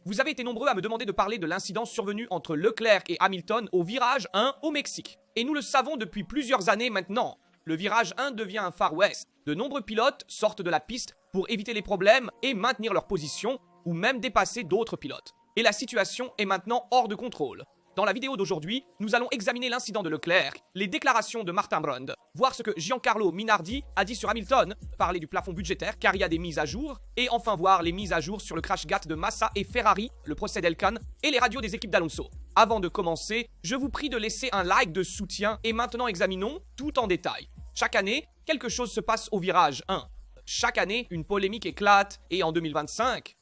Vous avez été nombreux à me demander de parler de l'incident survenu entre Leclerc et Hamilton au virage 1 au Mexique. Et nous le savons depuis plusieurs années maintenant. Le virage 1 devient un Far West. De nombreux pilotes sortent de la piste pour éviter les problèmes et maintenir leur position ou même dépasser d'autres pilotes. Et la situation est maintenant hors de contrôle. Dans la vidéo d'aujourd'hui, nous allons examiner l'incident de Leclerc, les déclarations de Martin Brundle, voir ce que Giancarlo Minardi a dit sur Hamilton, parler du plafond budgétaire car il y a des mises à jour, et enfin voir les mises à jour sur le crash gate de Massa et Ferrari, le procès d'Elkan et les radios des équipes d'Alonso. Avant de commencer, je vous prie de laisser un like de soutien et maintenant examinons tout en détail. Chaque année, quelque chose se passe au virage 1. Chaque année, une polémique éclate et en 2025,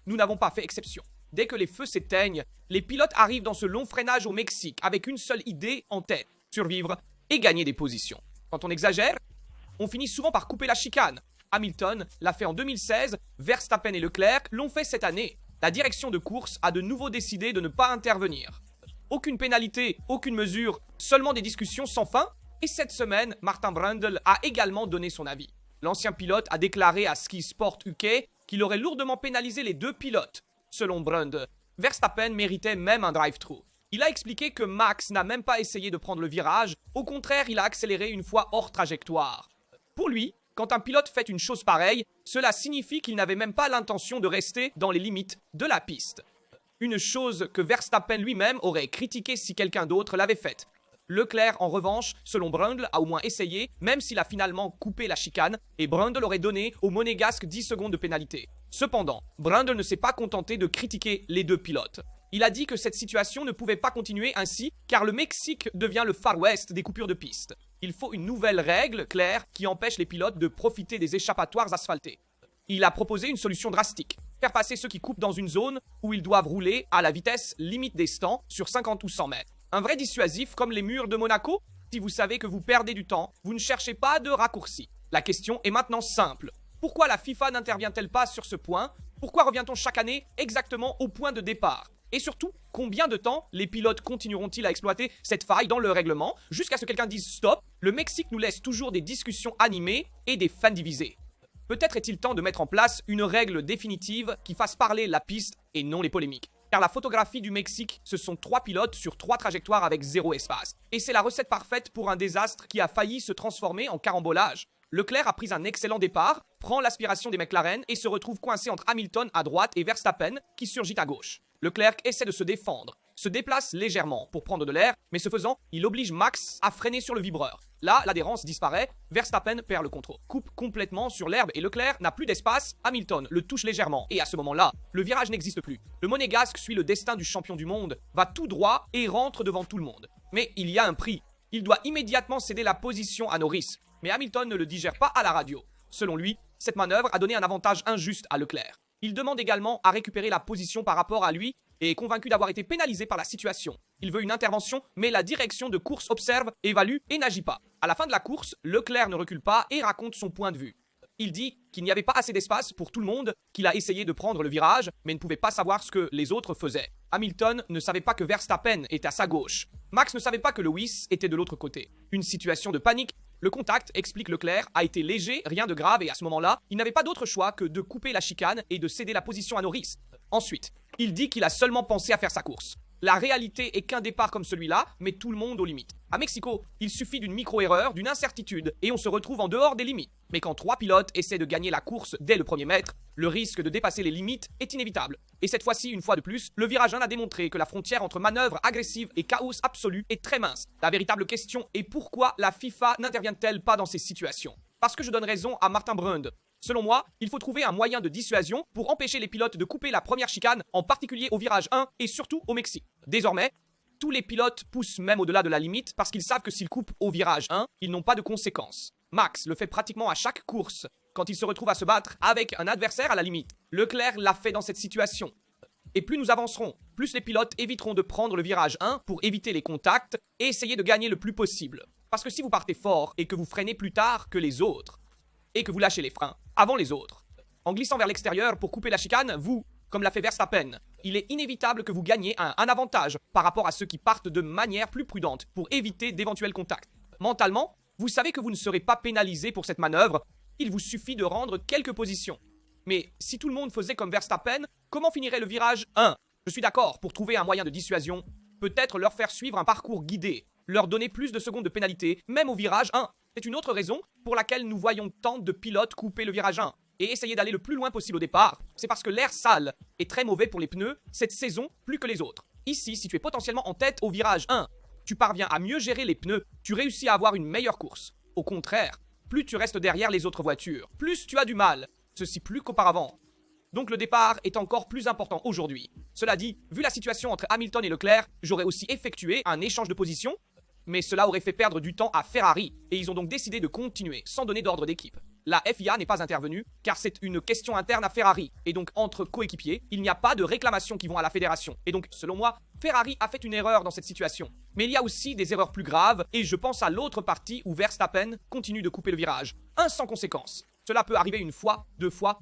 nous n'avons pas fait exception. Dès que les feux s'éteignent, les pilotes arrivent dans ce long freinage au Mexique avec une seule idée en tête, survivre et gagner des positions. Quand on exagère, on finit souvent par couper la chicane. Hamilton l'a fait en 2016, Verstappen et Leclerc l'ont fait cette année. La direction de course a de nouveau décidé de ne pas intervenir. Aucune pénalité, aucune mesure, seulement des discussions sans fin. Et cette semaine, Martin Brundle a également donné son avis. L'ancien pilote a déclaré à Sky Sport UK qu'il aurait lourdement pénalisé les deux pilotes. Selon Brundle, Verstappen méritait même un drive-thru. Il a expliqué que Max n'a même pas essayé de prendre le virage, au contraire, il a accéléré une fois hors trajectoire. Pour lui, quand un pilote fait une chose pareille, cela signifie qu'il n'avait même pas l'intention de rester dans les limites de la piste. Une chose que Verstappen lui-même aurait critiquée si quelqu'un d'autre l'avait faite. Leclerc, en revanche, selon Brundle, a au moins essayé, même s'il a finalement coupé la chicane, et Brundle aurait donné au monégasque 10 secondes de pénalité. Cependant, Brundle ne s'est pas contenté de critiquer les deux pilotes. Il a dit que cette situation ne pouvait pas continuer ainsi, car le Mexique devient le Far West des coupures de piste. Il faut une nouvelle règle claire qui empêche les pilotes de profiter des échappatoires asphaltés. Il a proposé une solution drastique. Faire passer ceux qui coupent dans une zone où ils doivent rouler à la vitesse limite des stands sur 50 ou 100 mètres. Un vrai dissuasif comme les murs de Monaco. Si vous savez que vous perdez du temps, vous ne cherchez pas de raccourci. La question est maintenant simple. Pourquoi la FIFA n'intervient-elle pas sur ce point? Pourquoi revient-on chaque année exactement au point de départ? Et surtout, combien de temps les pilotes continueront-ils à exploiter cette faille dans le règlement jusqu'à ce que quelqu'un dise stop? Le Mexique nous laisse toujours des discussions animées et des fans divisés. Peut-être est-il temps de mettre en place une règle définitive qui fasse parler la piste et non les polémiques. Car la photographie du Mexique, ce sont 3 pilotes sur 3 trajectoires avec 0 espace. Et c'est la recette parfaite pour un désastre qui a failli se transformer en carambolage. Leclerc a pris un excellent départ, prend l'aspiration des McLaren et se retrouve coincé entre Hamilton à droite et Verstappen qui surgit à gauche. Leclerc essaie de se défendre, se déplace légèrement pour prendre de l'air, mais ce faisant, il oblige Max à freiner sur le vibreur. Là, l'adhérence disparaît, Verstappen perd le contrôle, coupe complètement sur l'herbe et Leclerc n'a plus d'espace, Hamilton le touche légèrement. Et à ce moment-là, le virage n'existe plus. Le monégasque suit le destin du champion du monde, va tout droit et rentre devant tout le monde. Mais il y a un prix. Il doit immédiatement céder la position à Norris. Mais Hamilton ne le digère pas à la radio. Selon lui, cette manœuvre a donné un avantage injuste à Leclerc. Il demande également à récupérer la position par rapport à lui et est convaincu d'avoir été pénalisé par la situation. Il veut une intervention, mais la direction de course observe, évalue et n'agit pas. À la fin de la course, Leclerc ne recule pas et raconte son point de vue. Il dit qu'il n'y avait pas assez d'espace pour tout le monde, qu'il a essayé de prendre le virage, mais ne pouvait pas savoir ce que les autres faisaient. Hamilton ne savait pas que Verstappen était à sa gauche. Max ne savait pas que Lewis était de l'autre côté. Une situation de panique. Le contact, explique Leclerc, a été léger, rien de grave et à ce moment-là, il n'avait pas d'autre choix que de couper la chicane et de céder la position à Norris. Ensuite, il dit qu'il a seulement pensé à faire sa course. La réalité est qu'un départ comme celui-là met tout le monde aux limites. À Mexico, il suffit d'une micro-erreur, d'une incertitude, et on se retrouve en dehors des limites. Mais quand 3 pilotes essaient de gagner la course dès le premier mètre, le risque de dépasser les limites est inévitable. Et cette fois-ci, une fois de plus, le virage 1 a démontré que la frontière entre manœuvre agressive et chaos absolu est très mince. La véritable question est pourquoi la FIFA n'intervient-elle pas dans ces situations? Parce que je donne raison à Martin Brundle. Selon moi, il faut trouver un moyen de dissuasion pour empêcher les pilotes de couper la première chicane, en particulier au virage 1 et surtout au Mexique. Désormais, tous les pilotes poussent même au-delà de la limite parce qu'ils savent que s'ils coupent au virage 1, ils n'ont pas de conséquences. Max le fait pratiquement à chaque course, quand il se retrouve à se battre avec un adversaire à la limite. Leclerc l'a fait dans cette situation. Et plus nous avancerons, plus les pilotes éviteront de prendre le virage 1 pour éviter les contacts et essayer de gagner le plus possible. Parce que si vous partez fort et que vous freinez plus tard que les autres, et que vous lâchez les freins avant les autres, en glissant vers l'extérieur pour couper la chicane, vous, comme l'a fait Verstappen, il est inévitable que vous gagnez un avantage par rapport à ceux qui partent de manière plus prudente pour éviter d'éventuels contacts. Mentalement, vous savez que vous ne serez pas pénalisé pour cette manœuvre, il vous suffit de rendre quelques positions. Mais si tout le monde faisait comme Verstappen, comment finirait le virage 1? Je suis d'accord, pour trouver un moyen de dissuasion, peut-être leur faire suivre un parcours guidé, leur donner plus de secondes de pénalité, même au virage 1. C'est une autre raison pour laquelle nous voyons tant de pilotes couper le virage 1 et essayer d'aller le plus loin possible au départ. C'est parce que l'air sale est très mauvais pour les pneus cette saison plus que les autres. Ici, si tu es potentiellement en tête au virage 1, tu parviens à mieux gérer les pneus, tu réussis à avoir une meilleure course. Au contraire, plus tu restes derrière les autres voitures, plus tu as du mal. Ceci plus qu'auparavant. Donc le départ est encore plus important aujourd'hui. Cela dit, vu la situation entre Hamilton et Leclerc, j'aurais aussi effectué un échange de position, mais cela aurait fait perdre du temps à Ferrari, et ils ont donc décidé de continuer sans donner d'ordre d'équipe. La FIA n'est pas intervenue, car c'est une question interne à Ferrari, et donc entre coéquipiers, il n'y a pas de réclamations qui vont à la fédération. Et donc, selon moi, Ferrari a fait une erreur dans cette situation. Mais il y a aussi des erreurs plus graves, et je pense à l'autre partie où Verstappen continue de couper le virage. Un sans conséquence. Cela peut arriver une fois, 2 fois,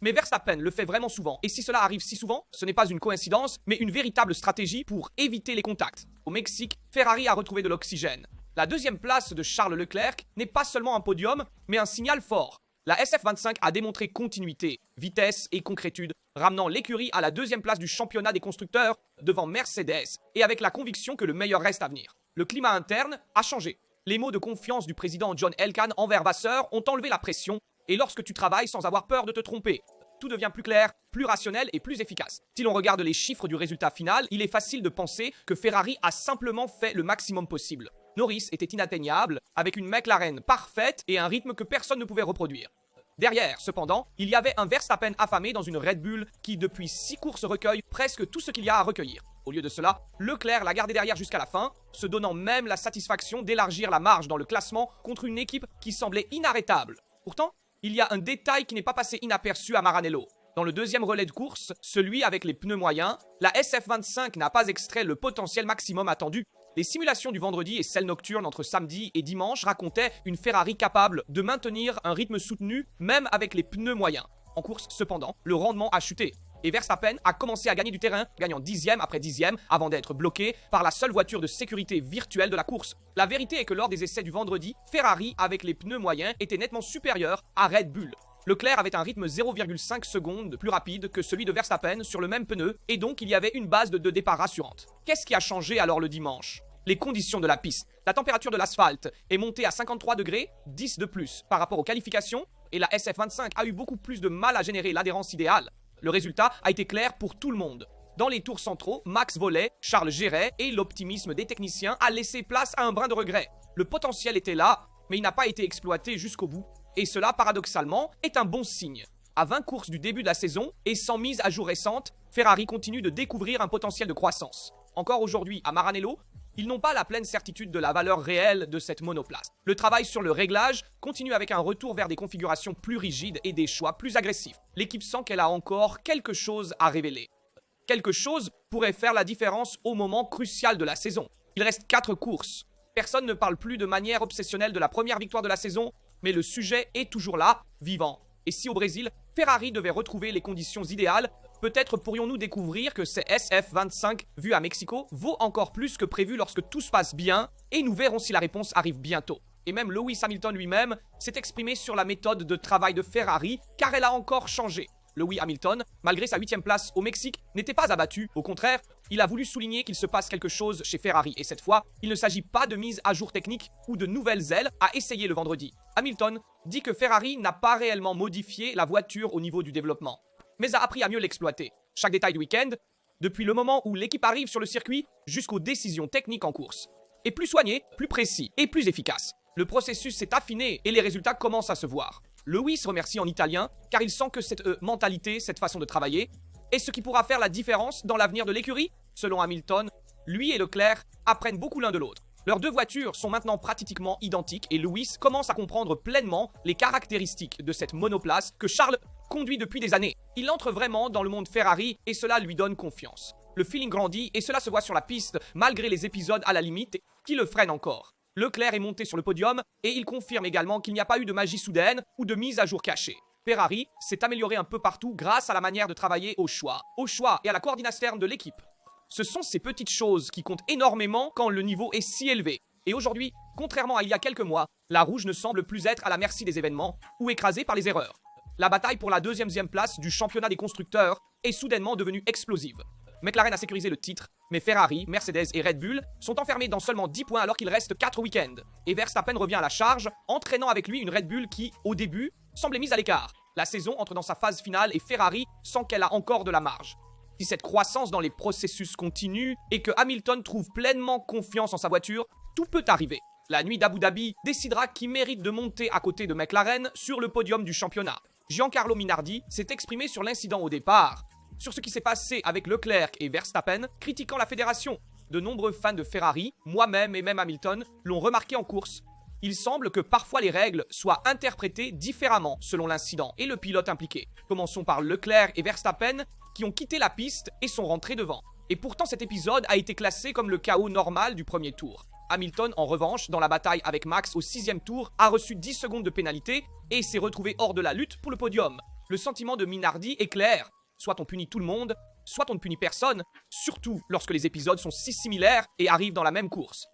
mais Verstappen le fait vraiment souvent, et si cela arrive si souvent, ce n'est pas une coïncidence, mais une véritable stratégie pour éviter les contacts. Au Mexique, Ferrari a retrouvé de l'oxygène. La deuxième place de Charles Leclerc n'est pas seulement un podium, mais un signal fort. La SF25 a démontré continuité, vitesse et concrétude, ramenant l'écurie à la deuxième place du championnat des constructeurs devant Mercedes, et avec la conviction que le meilleur reste à venir. Le climat interne a changé. Les mots de confiance du président John Elkann envers Vasseur ont enlevé la pression, et lorsque tu travailles sans avoir peur de te tromper, tout devient plus clair, plus rationnel et plus efficace. Si l'on regarde les chiffres du résultat final, il est facile de penser que Ferrari a simplement fait le maximum possible. Norris était inatteignable, avec une McLaren parfaite et un rythme que personne ne pouvait reproduire. Derrière, cependant, il y avait un Verstappen affamé dans une Red Bull qui, depuis 6 courses, recueille presque tout ce qu'il y a à recueillir. Au lieu de cela, Leclerc l'a gardé derrière jusqu'à la fin, se donnant même la satisfaction d'élargir la marge dans le classement contre une équipe qui semblait inarrêtable. Pourtant, il y a un détail qui n'est pas passé inaperçu à Maranello. Dans le deuxième relais de course, celui avec les pneus moyens, la SF25 n'a pas extrait le potentiel maximum attendu. Les simulations du vendredi et celles nocturnes entre samedi et dimanche racontaient une Ferrari capable de maintenir un rythme soutenu même avec les pneus moyens. En course, cependant, le rendement a chuté. Et Verstappen a commencé à gagner du terrain, gagnant 10e après 10e, avant d'être bloqué par la seule voiture de sécurité virtuelle de la course. La vérité est que lors des essais du vendredi, Ferrari, avec les pneus moyens, était nettement supérieur à Red Bull. Leclerc avait un rythme 0,5 secondes plus rapide que celui de Verstappen sur le même pneu, et donc il y avait une base de départ rassurante. Qu'est-ce qui a changé alors le dimanche? Les conditions de la piste. La température de l'asphalte est montée à 53 degrés, 10 de plus par rapport aux qualifications, et la SF25 a eu beaucoup plus de mal à générer l'adhérence idéale. Le résultat a été clair pour tout le monde. Dans les tours centraux, Max volait, Charles gérait et l'optimisme des techniciens a laissé place à un brin de regret. Le potentiel était là, mais il n'a pas été exploité jusqu'au bout. Et cela, paradoxalement, est un bon signe. À 20 courses du début de la saison et sans mise à jour récente, Ferrari continue de découvrir un potentiel de croissance. Encore aujourd'hui, à Maranello, ils n'ont pas la pleine certitude de la valeur réelle de cette monoplace. Le travail sur le réglage continue avec un retour vers des configurations plus rigides et des choix plus agressifs. L'équipe sent qu'elle a encore quelque chose à révéler. Quelque chose pourrait faire la différence au moment crucial de la saison. Il reste 4 courses. Personne ne parle plus de manière obsessionnelle de la première victoire de la saison, mais le sujet est toujours là, vivant. Et si au Brésil, Ferrari devait retrouver les conditions idéales, peut-être pourrions-nous découvrir que ces SF25 vus à Mexico vaut encore plus que prévu lorsque tout se passe bien, et nous verrons si la réponse arrive bientôt. Et même Lewis Hamilton lui-même s'est exprimé sur la méthode de travail de Ferrari, car elle a encore changé. Lewis Hamilton, malgré sa 8e place au Mexique, n'était pas abattu. Au contraire, il a voulu souligner qu'il se passe quelque chose chez Ferrari. Et cette fois, il ne s'agit pas de mise à jour technique ou de nouvelles ailes à essayer le vendredi. Hamilton dit que Ferrari n'a pas réellement modifié la voiture au niveau du développement, mais a appris à mieux l'exploiter. Chaque détail du week-end, depuis le moment où l'équipe arrive sur le circuit jusqu'aux décisions techniques en course, est plus soigné, plus précis et plus efficace. Le processus s'est affiné et les résultats commencent à se voir. Lewis remercie en italien car il sent que cette mentalité, cette façon de travailler, est ce qui pourra faire la différence dans l'avenir de l'écurie. Selon Hamilton, lui et Leclerc apprennent beaucoup l'un de l'autre. Leurs deux voitures sont maintenant pratiquement identiques et Lewis commence à comprendre pleinement les caractéristiques de cette monoplace que Charles conduit depuis des années. Il entre vraiment dans le monde Ferrari et cela lui donne confiance. Le feeling grandit et cela se voit sur la piste malgré les épisodes à la limite qui le freinent encore. Leclerc est monté sur le podium et il confirme également qu'il n'y a pas eu de magie soudaine ou de mise à jour cachée. Ferrari s'est amélioré un peu partout grâce à la manière de travailler au choix et à la coordination externe de l'équipe. Ce sont ces petites choses qui comptent énormément quand le niveau est si élevé. Et aujourd'hui, contrairement à il y a quelques mois, la rouge ne semble plus être à la merci des événements ou écrasée par les erreurs. la bataille pour la deuxième place du championnat des constructeurs est soudainement devenue explosive. McLaren a sécurisé le titre, mais Ferrari, Mercedes et Red Bull sont enfermés dans seulement 10 points alors qu'il reste 4 week-ends. Et Verstappen revient à la charge, entraînant avec lui une Red Bull qui, au début, semblait mise à l'écart. La saison entre dans sa phase finale et Ferrari sent qu'elle a encore de la marge. Si cette croissance dans les processus continue et que Hamilton trouve pleinement confiance en sa voiture, tout peut arriver. La nuit d'Abu Dhabi décidera qui mérite de monter à côté de McLaren sur le podium du championnat. Giancarlo Minardi s'est exprimé sur l'incident au départ, sur ce qui s'est passé avec Leclerc et Verstappen, critiquant la fédération. De nombreux fans de Ferrari, moi-même et même Hamilton, l'ont remarqué en course. Il semble que parfois les règles soient interprétées différemment selon l'incident et le pilote impliqué. Commençons par Leclerc et Verstappen qui ont quitté la piste et sont rentrés devant. Et pourtant cet épisode a été classé comme le chaos normal du premier tour. Hamilton, en revanche, dans la bataille avec Max au 6e tour, a reçu 10 secondes de pénalité et s'est retrouvé hors de la lutte pour le podium. Le sentiment de Minardi est clair. Soit on punit tout le monde, soit on ne punit personne, surtout lorsque les épisodes sont si similaires et arrivent dans la même course.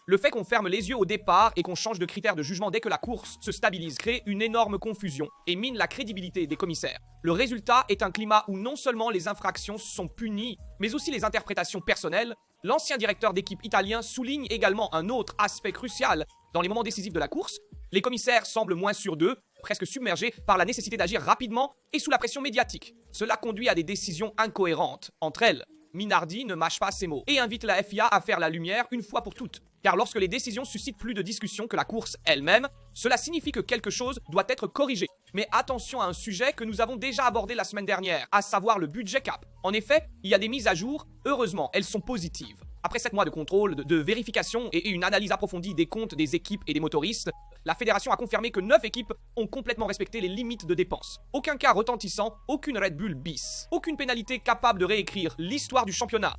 Le fait qu'on ferme les yeux au départ et qu'on change de critère de jugement dès que la course se stabilise crée une énorme confusion et mine la crédibilité des commissaires. Le résultat est un climat où non seulement les infractions sont punies, mais aussi les interprétations personnelles. L'ancien directeur d'équipe italien souligne également un autre aspect crucial. Dans les moments décisifs de la course, les commissaires semblent moins sûrs d'eux, presque submergés par la nécessité d'agir rapidement et sous la pression médiatique. Cela conduit à des décisions incohérentes entre elles. Minardi ne mâche pas ses mots et invite la FIA à faire la lumière une fois pour toutes. Car lorsque les décisions suscitent plus de discussion que la course elle-même, cela signifie que quelque chose doit être corrigé. Mais attention à un sujet que nous avons déjà abordé la semaine dernière, à savoir le budget cap. En effet, il y a des mises à jour, heureusement, elles sont positives. Après 7 mois de contrôle, de vérification et une analyse approfondie des comptes des équipes et des motoristes, la fédération a confirmé que 9 équipes ont complètement respecté les limites de dépenses. Aucun cas retentissant, aucune Red Bull bis, aucune pénalité capable de réécrire l'histoire du championnat.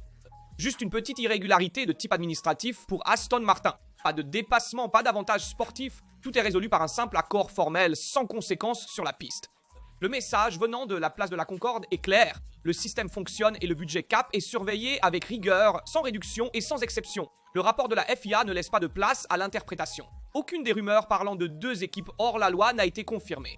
Juste une petite irrégularité de type administratif pour Aston Martin. Pas de dépassement, pas d'avantage sportif, tout est résolu par un simple accord formel sans conséquence sur la piste. Le message venant de la place de la Concorde est clair. Le système fonctionne et le budget cap est surveillé avec rigueur, sans réduction et sans exception. Le rapport de la FIA ne laisse pas de place à l'interprétation. Aucune des rumeurs parlant de 2 équipes hors la loi n'a été confirmée.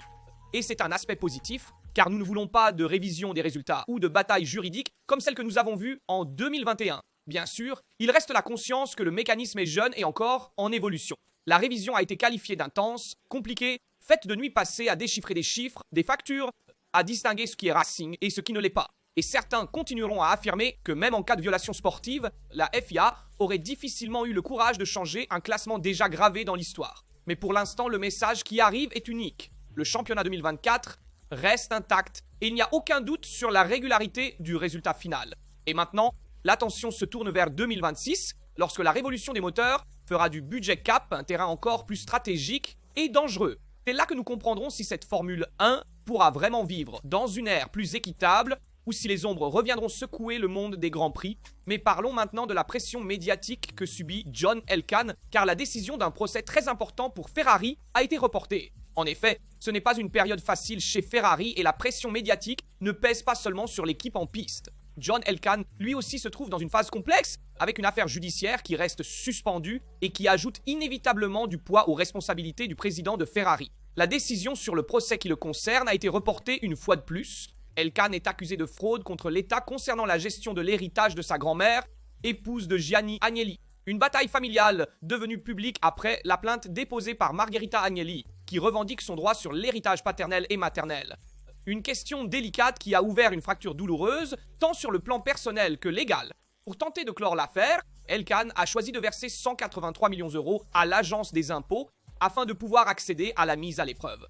Et c'est un aspect positif, car nous ne voulons pas de révision des résultats ou de bataille juridique comme celle que nous avons vue en 2021. Bien sûr, il reste la conscience que le mécanisme est jeune et encore en évolution. La révision a été qualifiée d'intense, compliquée, faite de nuits passées à déchiffrer des chiffres, des factures, à distinguer ce qui est racing et ce qui ne l'est pas. Et certains continueront à affirmer que même en cas de violation sportive, la FIA aurait difficilement eu le courage de changer un classement déjà gravé dans l'histoire. Mais pour l'instant, le message qui arrive est unique. Le championnat 2024 reste intact et il n'y a aucun doute sur la régularité du résultat final. Et maintenant, l'attention se tourne vers 2026, lorsque la révolution des moteurs fera du budget cap un terrain encore plus stratégique et dangereux. C'est là que nous comprendrons si cette Formule 1 pourra vraiment vivre dans une ère plus équitable ou si les ombres reviendront secouer le monde des Grands Prix. Mais parlons maintenant de la pression médiatique que subit John Elkann, car la décision d'un procès très important pour Ferrari a été reportée. En effet, ce n'est pas une période facile chez Ferrari et la pression médiatique ne pèse pas seulement sur l'équipe en piste. John Elkann, lui aussi, se trouve dans une phase complexe, avec une affaire judiciaire qui reste suspendue et qui ajoute inévitablement du poids aux responsabilités du président de Ferrari. La décision sur le procès qui le concerne a été reportée une fois de plus. Elkann est accusé de fraude contre l'État concernant la gestion de l'héritage de sa grand-mère, épouse de Gianni Agnelli. Une bataille familiale devenue publique après la plainte déposée par Margherita Agnelli, qui revendique son droit sur l'héritage paternel et maternel. Une question délicate qui a ouvert une fracture douloureuse, tant sur le plan personnel que légal. Pour tenter de clore l'affaire, Elkann a choisi de verser 183 millions d'euros à l'agence des impôts afin de pouvoir accéder à la mise à l'épreuve.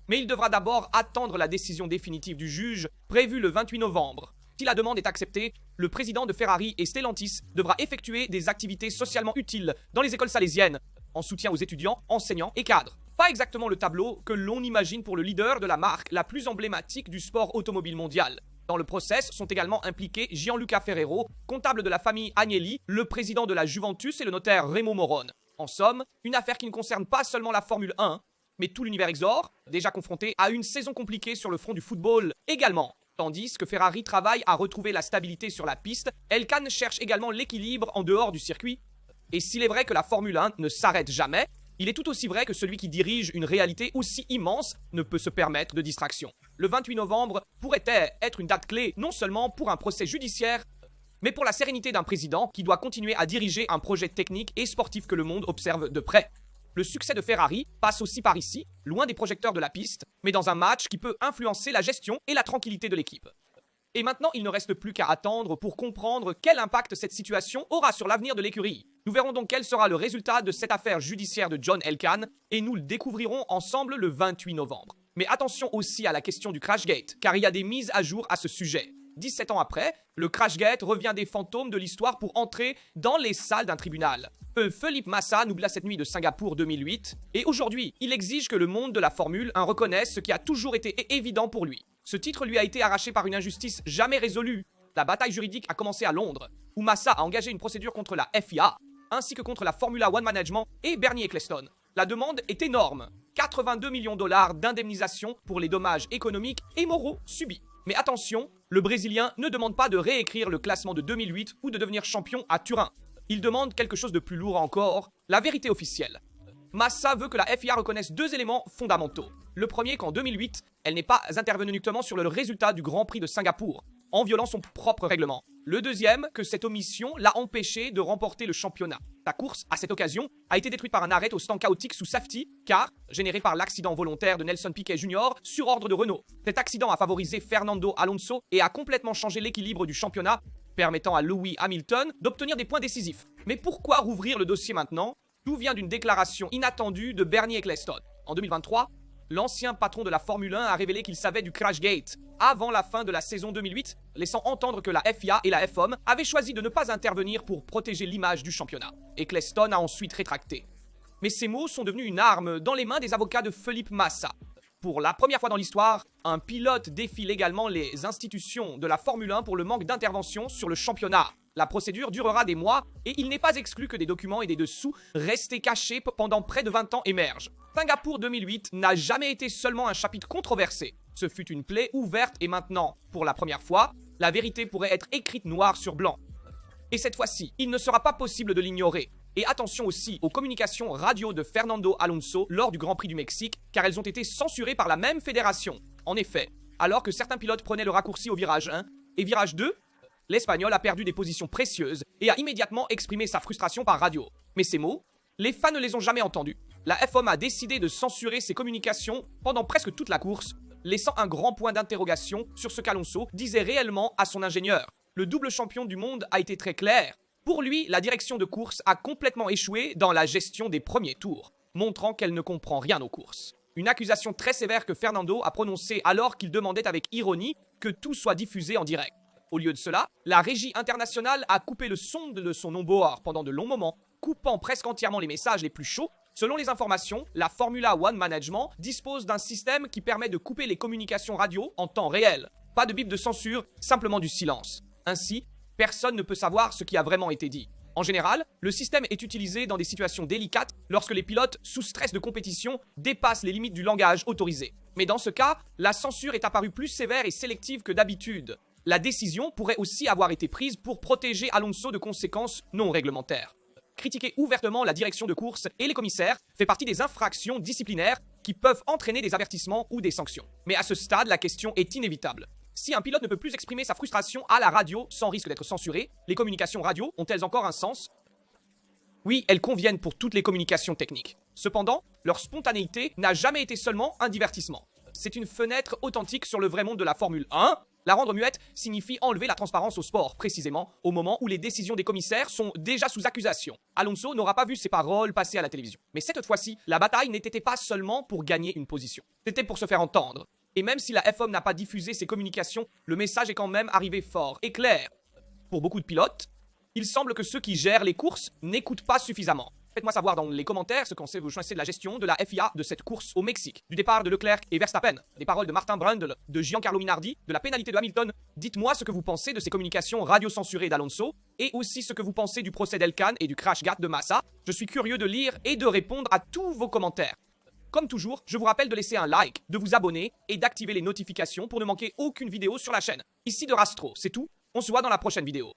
Mais il devra d'abord attendre la décision définitive du juge, prévue le 28 novembre. Si la demande est acceptée, le président de Ferrari et Stellantis devra effectuer des activités socialement utiles dans les écoles salésiennes, en soutien aux étudiants, enseignants et cadres. Pas exactement le tableau que l'on imagine pour le leader de la marque la plus emblématique du sport automobile mondial. Dans le procès sont également impliqués Gianluca Ferrero, comptable de la famille Agnelli, le président de la Juventus et le notaire Remo Morone. En somme, une affaire qui ne concerne pas seulement la Formule 1, mais tout l'univers exor, déjà confronté à une saison compliquée sur le front du football également. Tandis que Ferrari travaille à retrouver la stabilité sur la piste, Elkann cherche également l'équilibre en dehors du circuit. Et s'il est vrai que la Formule 1 ne s'arrête jamais, il est tout aussi vrai que celui qui dirige une réalité aussi immense ne peut se permettre de distraction. Le 28 novembre pourrait être une date clé non seulement pour un procès judiciaire, mais pour la sérénité d'un président qui doit continuer à diriger un projet technique et sportif que le monde observe de près. Le succès de Ferrari passe aussi par ici, loin des projecteurs de la piste, mais dans un match qui peut influencer la gestion et la tranquillité de l'équipe. Et maintenant, il ne reste plus qu'à attendre pour comprendre quel impact cette situation aura sur l'avenir de l'écurie. Nous verrons donc quel sera le résultat de cette affaire judiciaire de John Elkann, et nous le découvrirons ensemble le 28 novembre. Mais attention aussi à la question du Crashgate, car il y a des mises à jour à ce sujet. 17 ans après, le Crashgate revient des fantômes de l'histoire pour entrer dans les salles d'un tribunal. Felipe Massa nous glace cette nuit de Singapour 2008, et aujourd'hui, il exige que le monde de la Formule 1 reconnaisse ce qui a toujours été évident pour lui. Ce titre lui a été arraché par une injustice jamais résolue. La bataille juridique a commencé à Londres, où Massa a engagé une procédure contre la FIA, ainsi que contre la Formula One Management et Bernie Ecclestone. La demande est énorme, 82 millions de dollars d'indemnisation pour les dommages économiques et moraux subis. Mais attention, le Brésilien ne demande pas de réécrire le classement de 2008 ou de devenir champion à Turin. Il demande quelque chose de plus lourd encore, la vérité officielle. Massa veut que la FIA reconnaisse deux éléments fondamentaux. Le premier, qu'en 2008, elle n'est pas intervenue uniquement sur le résultat du Grand Prix de Singapour, en violant son propre règlement. Le deuxième, que cette omission l'a empêché de remporter le championnat. La course, à cette occasion, a été détruite par un arrêt au stand chaotique sous safety, car généré par l'accident volontaire de Nelson Piquet Jr. sur ordre de Renault. Cet accident a favorisé Fernando Alonso et a complètement changé l'équilibre du championnat, permettant à Lewis Hamilton d'obtenir des points décisifs. Mais pourquoi rouvrir le dossier maintenant? Tout vient d'une déclaration inattendue de Bernie Ecclestone. En 2023, l'ancien patron de la Formule 1 a révélé qu'il savait du Crashgate avant la fin de la saison 2008, laissant entendre que la FIA et la FOM avaient choisi de ne pas intervenir pour protéger l'image du championnat. Ecclestone a ensuite rétracté. Mais ces mots sont devenus une arme dans les mains des avocats de Felipe Massa. Pour la première fois dans l'histoire, un pilote défie légalement les institutions de la Formule 1 pour le manque d'intervention sur le championnat. La procédure durera des mois et il n'est pas exclu que des documents et des dessous restés cachés pendant près de 20 ans émergent. Singapour 2008 n'a jamais été seulement un chapitre controversé. Ce fut une plaie ouverte et maintenant, pour la première fois, la vérité pourrait être écrite noir sur blanc. Et cette fois-ci, il ne sera pas possible de l'ignorer. Et attention aussi aux communications radio de Fernando Alonso lors du Grand Prix du Mexique, car elles ont été censurées par la même fédération. En effet, alors que certains pilotes prenaient le raccourci au virage 1 et virage 2, l'Espagnol a perdu des positions précieuses et a immédiatement exprimé sa frustration par radio. Mais ces mots, les fans ne les ont jamais entendus. La FOM a décidé de censurer ces communications pendant presque toute la course, laissant un grand point d'interrogation sur ce qu'Alonso disait réellement à son ingénieur. Le double champion du monde a été très clair. Pour lui, la direction de course a complètement échoué dans la gestion des premiers tours, montrant qu'elle ne comprend rien aux courses. Une accusation très sévère que Fernando a prononcée alors qu'il demandait avec ironie que tout soit diffusé en direct. Au lieu de cela, la régie internationale a coupé le son de son onboard pendant de longs moments, coupant presque entièrement les messages les plus chauds. Selon les informations, la Formula One Management dispose d'un système qui permet de couper les communications radio en temps réel. Pas de bip de censure, simplement du silence. Ainsi, personne ne peut savoir ce qui a vraiment été dit. En général, le système est utilisé dans des situations délicates lorsque les pilotes, sous stress de compétition, dépassent les limites du langage autorisé. Mais dans ce cas, la censure est apparue plus sévère et sélective que d'habitude. La décision pourrait aussi avoir été prise pour protéger Alonso de conséquences non réglementaires. Critiquer ouvertement la direction de course et les commissaires fait partie des infractions disciplinaires qui peuvent entraîner des avertissements ou des sanctions. Mais à ce stade, la question est inévitable. Si un pilote ne peut plus exprimer sa frustration à la radio sans risque d'être censuré, les communications radio ont-elles encore un sens? Oui, elles conviennent pour toutes les communications techniques. Cependant, leur spontanéité n'a jamais été seulement un divertissement. C'est une fenêtre authentique sur le vrai monde de la Formule 1. La rendre muette signifie enlever la transparence au sport, précisément au moment où les décisions des commissaires sont déjà sous accusation. Alonso n'aura pas vu ses paroles passer à la télévision. Mais cette fois-ci, la bataille n'était pas seulement pour gagner une position. C'était pour se faire entendre. Et même si la FOM n'a pas diffusé ses communications, le message est quand même arrivé fort et clair. Pour beaucoup de pilotes, il semble que ceux qui gèrent les courses n'écoutent pas suffisamment. Faites-moi savoir dans les commentaires ce qu'en vous choisissez de la gestion de la FIA de cette course au Mexique, du départ de Leclerc et Verstappen, des paroles de Martin Brundle, de Giancarlo Minardi, de la pénalité de Hamilton. Dites-moi ce que vous pensez de ces communications radio-censurées d'Alonso et aussi ce que vous pensez du procès d'Elkann et du Crashgate de Massa. Je suis curieux de lire et de répondre à tous vos commentaires. Comme toujours, je vous rappelle de laisser un like, de vous abonner et d'activer les notifications pour ne manquer aucune vidéo sur la chaîne. Ici de Rastro, c'est tout. On se voit dans la prochaine vidéo.